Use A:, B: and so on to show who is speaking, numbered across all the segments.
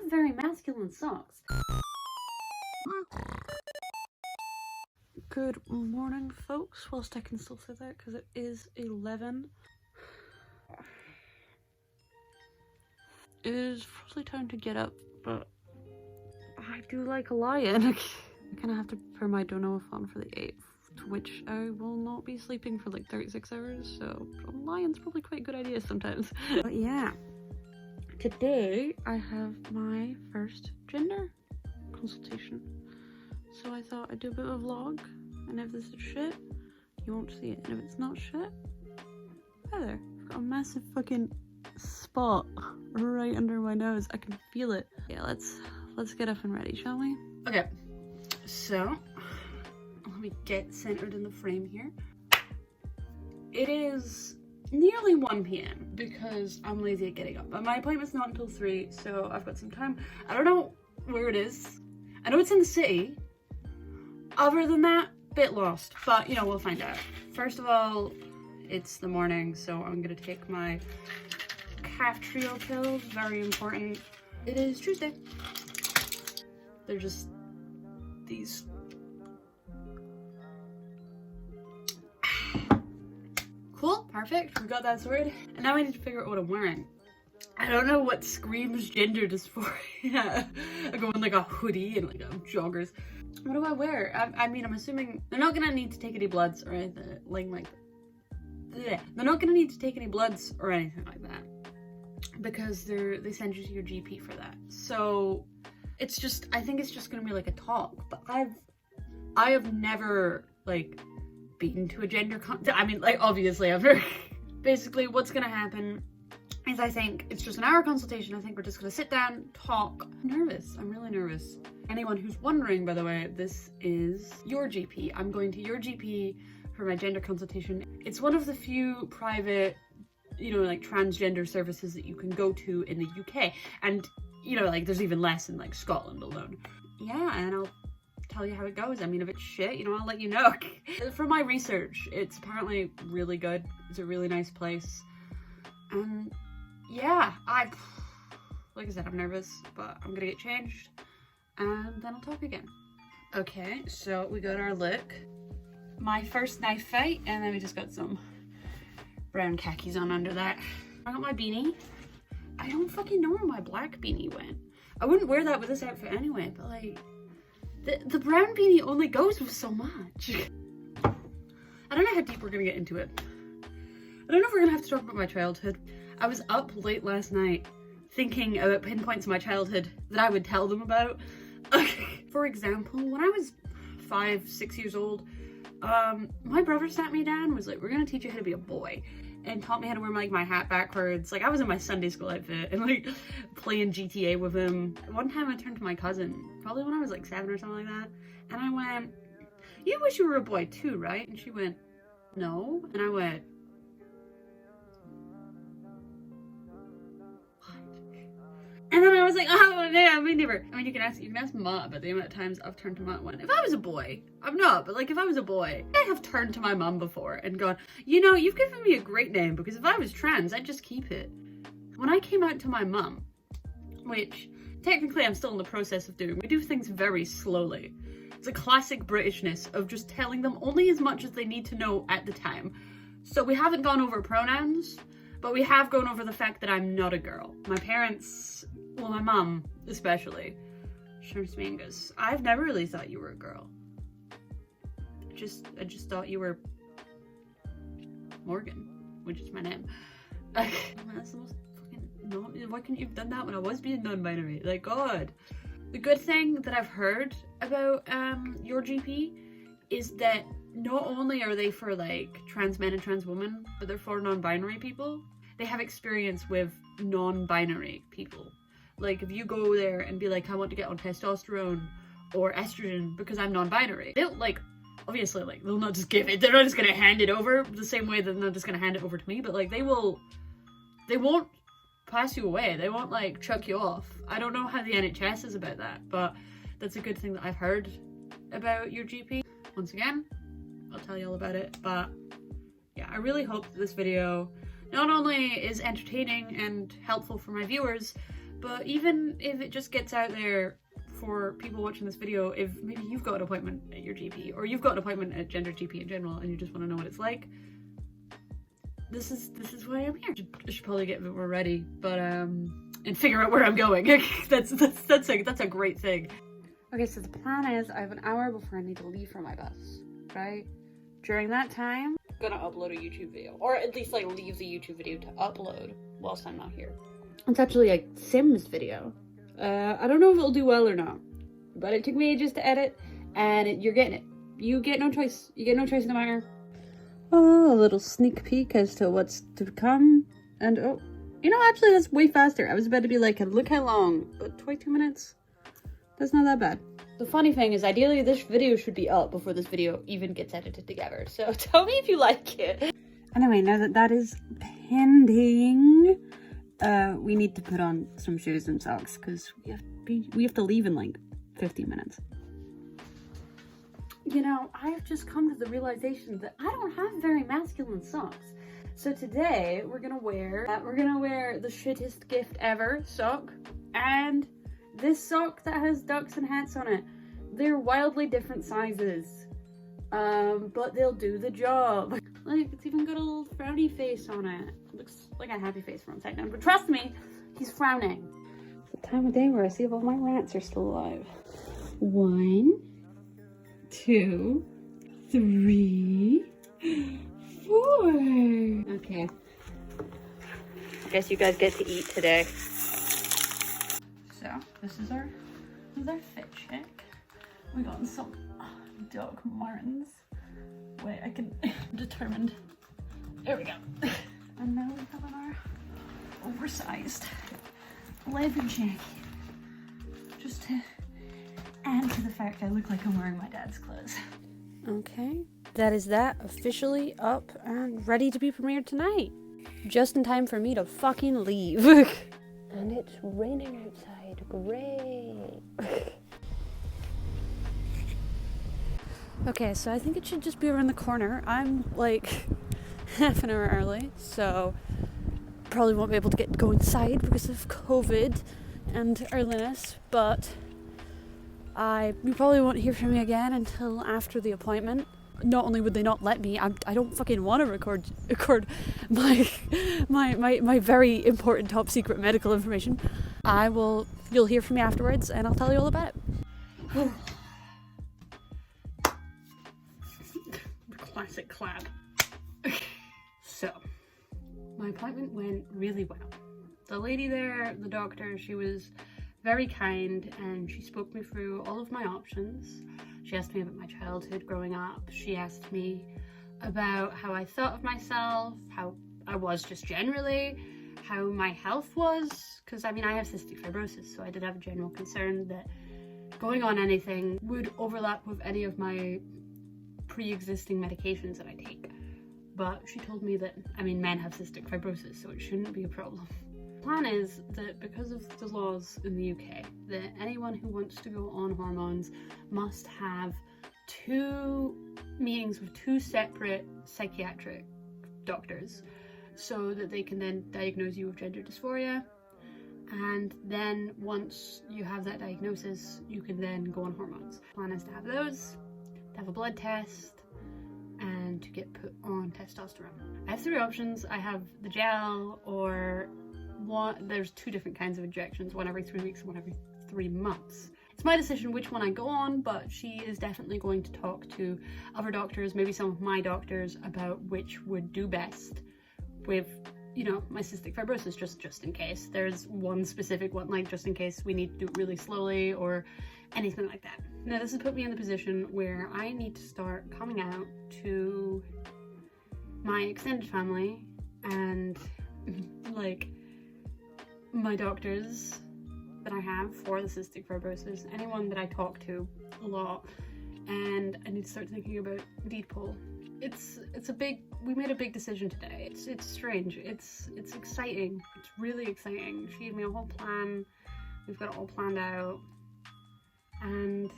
A: have very masculine socks. Good morning, folks, whilst I can still say that because it is 11. It is probably time to get up, but I do like a lion. I kind of have to prepare my dono-a-thon for the 8th, to which I will not be sleeping for like 36 hours, so a lion's probably quite a good idea sometimes. But yeah, today I have my first gender consultation. So I thought I'd do a bit of a vlog, and if this is shit, you won't see it. And if it's not shit, hi there. I've got a massive fucking spot right under my nose. I can feel it. Yeah, let's get up and ready, shall we? Okay, so let me get centered in the frame here. It is nearly 1 p.m. because I'm lazy at getting up, but my appointment's not until 3, so I've got some time. I don't know where it is. I know it's in the city. Other than that, bit lost, but you know, we'll find out. First of all, it's the morning, so I'm gonna take my calf trio pills, very important. It is Tuesday. They're just these. Cool, perfect, we got that sorted. And now I need to figure out what I'm wearing. I don't know what screams gender dysphoria. I go in like a hoodie and like a joggers. What do I wear? I mean, I'm assuming they're not gonna need to take any bloods or anything like they're not gonna need to take any bloods or anything like that because they send you to your GP for that. So it's just, I think it's just gonna be like a talk. But I have never like been to a gender I mean, like obviously I've heard. Basically, what's gonna happen is I think it's just an hour consultation. I think we're just gonna sit down, talk. I'm nervous. I'm really nervous. Anyone who's wondering, by the way, this is Your GP. I'm going to Your GP for my gender consultation. It's one of the few private, you know, like transgender services that you can go to in the UK. And, you know, like there's even less in like Scotland alone. Yeah, and I'll tell you how it goes. I mean, if it's shit, you know, I'll let you know. From my research, it's apparently really good. It's a really nice place. And yeah, like I said, I'm nervous, but I'm gonna get changed and then I'll talk again. Okay, so we got our look. My first knife fight, and then we just got some brown khakis on under that. I got my beanie. I don't fucking know where my black beanie went. I wouldn't wear that with this outfit anyway, but like, the brown beanie only goes with so much. I don't know how deep we're gonna get into it. I don't know if we're gonna have to talk about my childhood. I was up late last night thinking about pinpoints of my childhood that I would tell them about. For example, when I was 5, 6 years old, my brother sat me down and was like, we're gonna teach you how to be a boy, and taught me how to wear like my hat backwards. Like I was in my Sunday school outfit and like playing GTA with him. One time I turned to my cousin, probably when I was like 7 or something like that, and I went, you wish you were a boy too, right? And she went, no. And I went, and then I was like, oh yeah, me neither. I mean, you can ask Ma about the amount of times I've turned to Ma and went, if I was a boy, I'm not, but like if I was a boy, I have turned to my mum before and gone, you know, you've given me a great name because if I was trans, I'd just keep it. When I came out to my mum, which technically I'm still in the process of doing, we do things very slowly. It's a classic Britishness of just telling them only as much as they need to know at the time. So we haven't gone over pronouns, but we have gone over the fact that I'm not a girl. My parents, well, my mum especially, turns me and goes, I've never really thought you were a girl. I just thought you were Morgan, which is my name. That's the most fucking, no, why couldn't you have done that when I was being non-binary? Like, God. The good thing that I've heard about Your GP is that not only are they for like trans men and trans women, but they're for non-binary people. They have experience with non-binary people. Like if you go there and be like, I want to get on testosterone or estrogen because I'm non-binary, they'll like, obviously like, they'll not just give it, they're not just gonna hand it over the same way that they're not just gonna hand it over to me, but like they won't pass you away. They won't like chuck you off. I don't know how the NHS is about that, but that's a good thing that I've heard about Your GP. Once again, I'll tell you all about it, but yeah, I really hope that this video not only is entertaining and helpful for my viewers, But even if it just gets out there for people watching this video, if maybe you've got an appointment at your GP, or you've got an appointment at Gender GP in general, and you just want to know what it's like, this is why I'm here. I should probably get a bit more ready, but and figure out where I'm going. that's a great thing. Okay, so the plan is I have an hour before I need to leave for my bus, right? During that time, I'm gonna upload a YouTube video, or at least like leave the YouTube video to upload whilst I'm not here. It's actually a Sims video. I don't know if it'll do well or not, but it took me ages to edit, and you're getting it. You get no choice. You get no choice in the matter. Oh, a little sneak peek as to what's to come. And oh, you know, actually that's way faster. I was about to be like, look how long, but 22 minutes? That's not that bad. The funny thing is, ideally this video should be up before this video even gets edited together. So tell me if you like it. Anyway, now that that is pending, we need to put on some shoes and socks because we have to leave in like 15 minutes. You know, I've just come to the realization that I don't have very masculine socks. So today we're gonna wear the shittest gift ever sock, and this sock that has ducks and hats on it. They're wildly different sizes, but they'll do the job. Like, it's even got a little frowny face on it. Looks like a happy face from upside down, but trust me, he's frowning. It's the time of day where I see if all my rats are still alive. 1, 2, 3, 4. Okay. I guess you guys get to eat today. So, this is our fit check. We got some Doc Martens. Wait, I can determined. There we go. And now we have our oversized leather jacket. Just to add to the fact I look like I'm wearing my dad's clothes. Okay, that is that officially up and ready to be premiered tonight. Just in time for me to fucking leave. And it's raining outside. Great. Okay, so I think it should just be around the corner. I'm like half an hour early, so probably won't be able to go inside because of COVID and earliness, but you probably won't hear from me again until after the appointment. Not only would they not let me, I don't fucking want to record my very important top secret medical information. You'll hear from me afterwards and I'll tell you all about it. The classic clap. So, my appointment went really well. The lady there, the doctor, she was very kind and she spoke me through all of my options. She asked me about my childhood growing up. She asked me about how I thought of myself, how I was just generally, how my health was, because I mean I have cystic fibrosis, so I did have a general concern that going on anything would overlap with any of my pre-existing medications that I take. But she told me that, I mean, men have cystic fibrosis, so it shouldn't be a problem. The plan is that because of the laws in the UK, that anyone who wants to go on hormones must have 2 meetings with 2 separate psychiatric doctors so that they can then diagnose you with gender dysphoria. And then once you have that diagnosis, you can then go on hormones. The plan is to have those, to have a blood test, and to get put on testosterone. I have 3 options. I have the gel, or there's 2 different kinds of injections, one every 3 weeks and one every 3 months. It's my decision which one I go on, but she is definitely going to talk to other doctors, maybe some of my doctors, about which would do best with, you know, my cystic fibrosis, just in case. There's one specific one, like just in case we need to do it really slowly or anything like that. Now this has put me in the position where I need to start coming out to my extended family and like my doctors that I have for the cystic fibrosis, anyone that I talk to a lot, and I need to start thinking about Deedpool. We made a big decision today. It's strange. It's exciting. It's really exciting. She gave me a whole plan. We've got it all planned out. And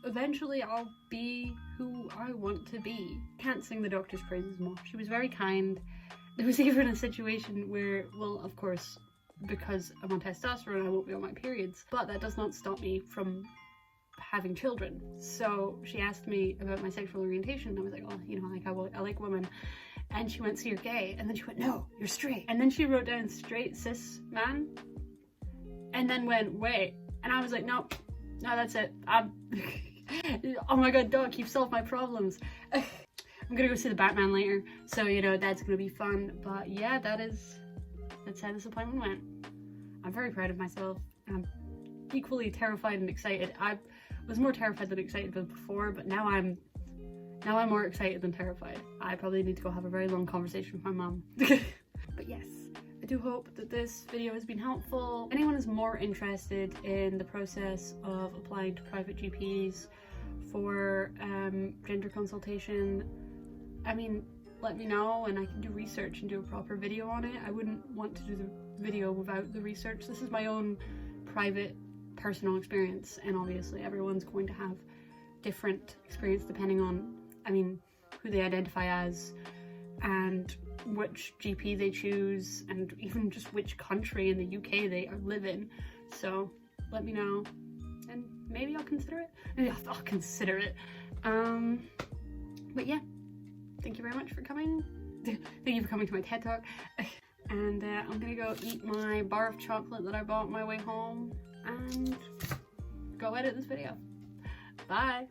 A: eventually I'll be who I want to be. Can't sing the doctor's praises more. She was very kind. There was even a situation where, well, of course, because I'm on testosterone, I won't be on my periods. But that does not stop me from having children. So she asked me about my sexual orientation, and I was like, oh, you know, like I like women. And she went, so you're gay? And then she went, no, you're straight. And then she wrote down straight cis man, and then went, wait. And I was like, no, that's it. Oh my god, Doc, you've solved my problems. I'm gonna go see the Batman later, so you know that's gonna be fun. But yeah, that's how this appointment went. I'm very proud of myself. I'm equally terrified and excited. I was more terrified than excited than before, but now I'm more excited than terrified. I probably need to go have a very long conversation with my mum. But yes, I do hope that this video has been helpful. If anyone is more interested in the process of applying to private GPs for gender consultation, I mean, let me know and I can do research and do a proper video on it. I wouldn't want to do the video without the research. This is my own private personal experience, and obviously everyone's going to have different experience depending on, I mean, who they identify as and which GP they choose, and even just which country in the UK they live in. So let me know and maybe I'll consider it. Maybe I'll consider it. But yeah, thank you very much for coming. Thank you for coming to my TED Talk. And I'm gonna go eat my bar of chocolate that I bought on my way home and go edit this video. Bye!